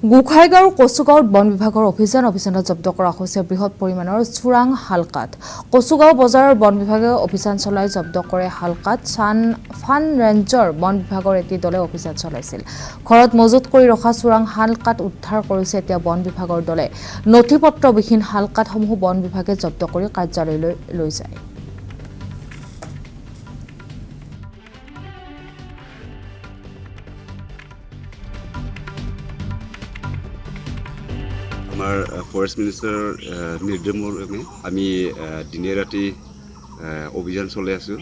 গোখাইগাঁও কচুগাঁৱত বন বিভাগৰ অভিযানত জব্দ কৰা হৈছে বৃহৎ পৰিমাণৰ চোৰাং শালকাঠ। কচুগাঁও বজাৰৰ বন বিভাগে অভিযান চলাই জব্দ কৰে শালকাঠ। ফান ৰেঞ্জৰ বন বিভাগৰ এটি দলে অভিযান চলাইছিল। ঘৰত মজুত কৰি ৰখা চোৰাং শালকাঠ উদ্ধাৰ কৰিছে এতিয়া বন বিভাগৰ দলে। নথিপত্ৰবিহীন শালকাঠসমূহ বন বিভাগে জব্দ কৰি কাৰ্যালয়লৈ লৈ যায়। আমাৰ ফৰেষ্ট মিনিষ্টাৰৰ নিৰ্দেশ মৰ্মে আমি দিনে ৰাতি অভিযান চলাই আছোঁ।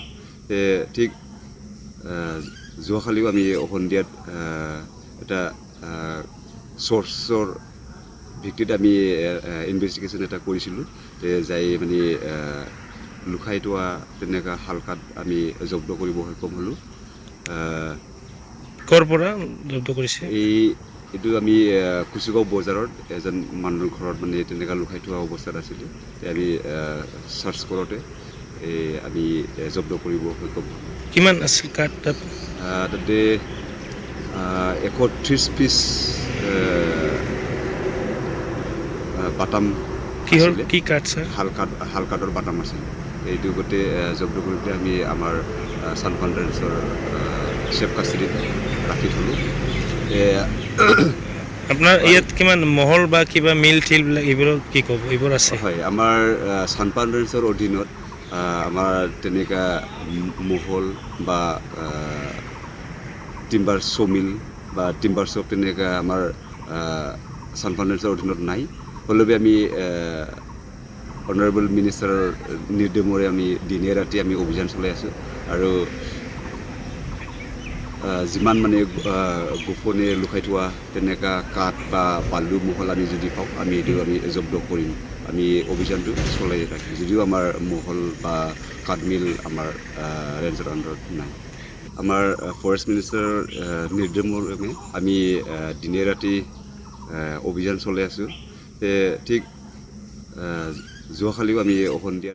ঠিক যোৱাকালিও আমি সন্ধিয়াত এটা চ'ৰ্চৰ ভিত্তিত আমি ইনভেষ্টিগেশ্যন এটা কৰিছিলোঁ, যাই মানে লুকাই থোৱা তেনেকুৱা শালকাঠ আমি জব্দ কৰিব সক্ষম হ'লোঁ। ক'ৰ পৰা জব্দ কৰিছে? এইটো আমি কচুগাঁও বজাৰত এজন মানুহৰ ঘৰত মানে তেনেকুৱা লুকাই থোৱা অৱস্থাত আছিলে। আমি চাৰ্চ কৰোঁতে আমি জব্দ কৰিব সক্ষম হ'লোঁ। কিমান আছিল কাঠ তাত? তাতে 130 পিচ বাটাম আছিলে। কি কাঠ ছাৰ? শালকাঠৰ বাটাম আছিল। এইটো গোটেই জব্দ কৰোঁতে আমি আমাৰ চানফান ৰেঞ্জৰ চেফ কাষ্টডিত ৰাখি থ'লোঁ। আপোনাৰ ইয়াত কিমান মহল বা কিবা মিল ঠিলবিলাক এইবোৰৰ কি ক'ব? এইবোৰ আছে? হয়, আমাৰ চানফান ৰেঞ্জৰ অধীনত আমাৰ তেনেকুৱা মহল বা টিম্বাৰ শ্ব'মিল বা টিম্বাৰ শ্বপ তেনেকুৱা আমাৰ চানফান ৰেঞ্জৰ অধীনত নাই। হ'লেও আমি অনাৰেবল মিনিষ্টাৰৰ নিৰ্দেশমৰে আমি দিনে ৰাতি আমি অভিযান চলাই আছোঁ। আৰু যিমান মানে গোপনে লুকাই থোৱা তেনেকুৱা কাঠ বা বালু মহল আমি যদি পাওঁ আমি এইটো আমি জব্দ কৰিম। আমি অভিযানটো চলাই ৰাখিম, যদিও আমাৰ মহল বা কাঠমিল আমাৰ ৰেঞ্জৰ আণ্ডাৰত নাই। আমাৰ ফৰেষ্ট মিনিষ্টাৰৰ নিৰ্দেশ মৰ্মে আমি দিনে ৰাতি অভিযান চলাই আছোঁ। ঠিক যোৱাকালিও আমি সন্ধিয়া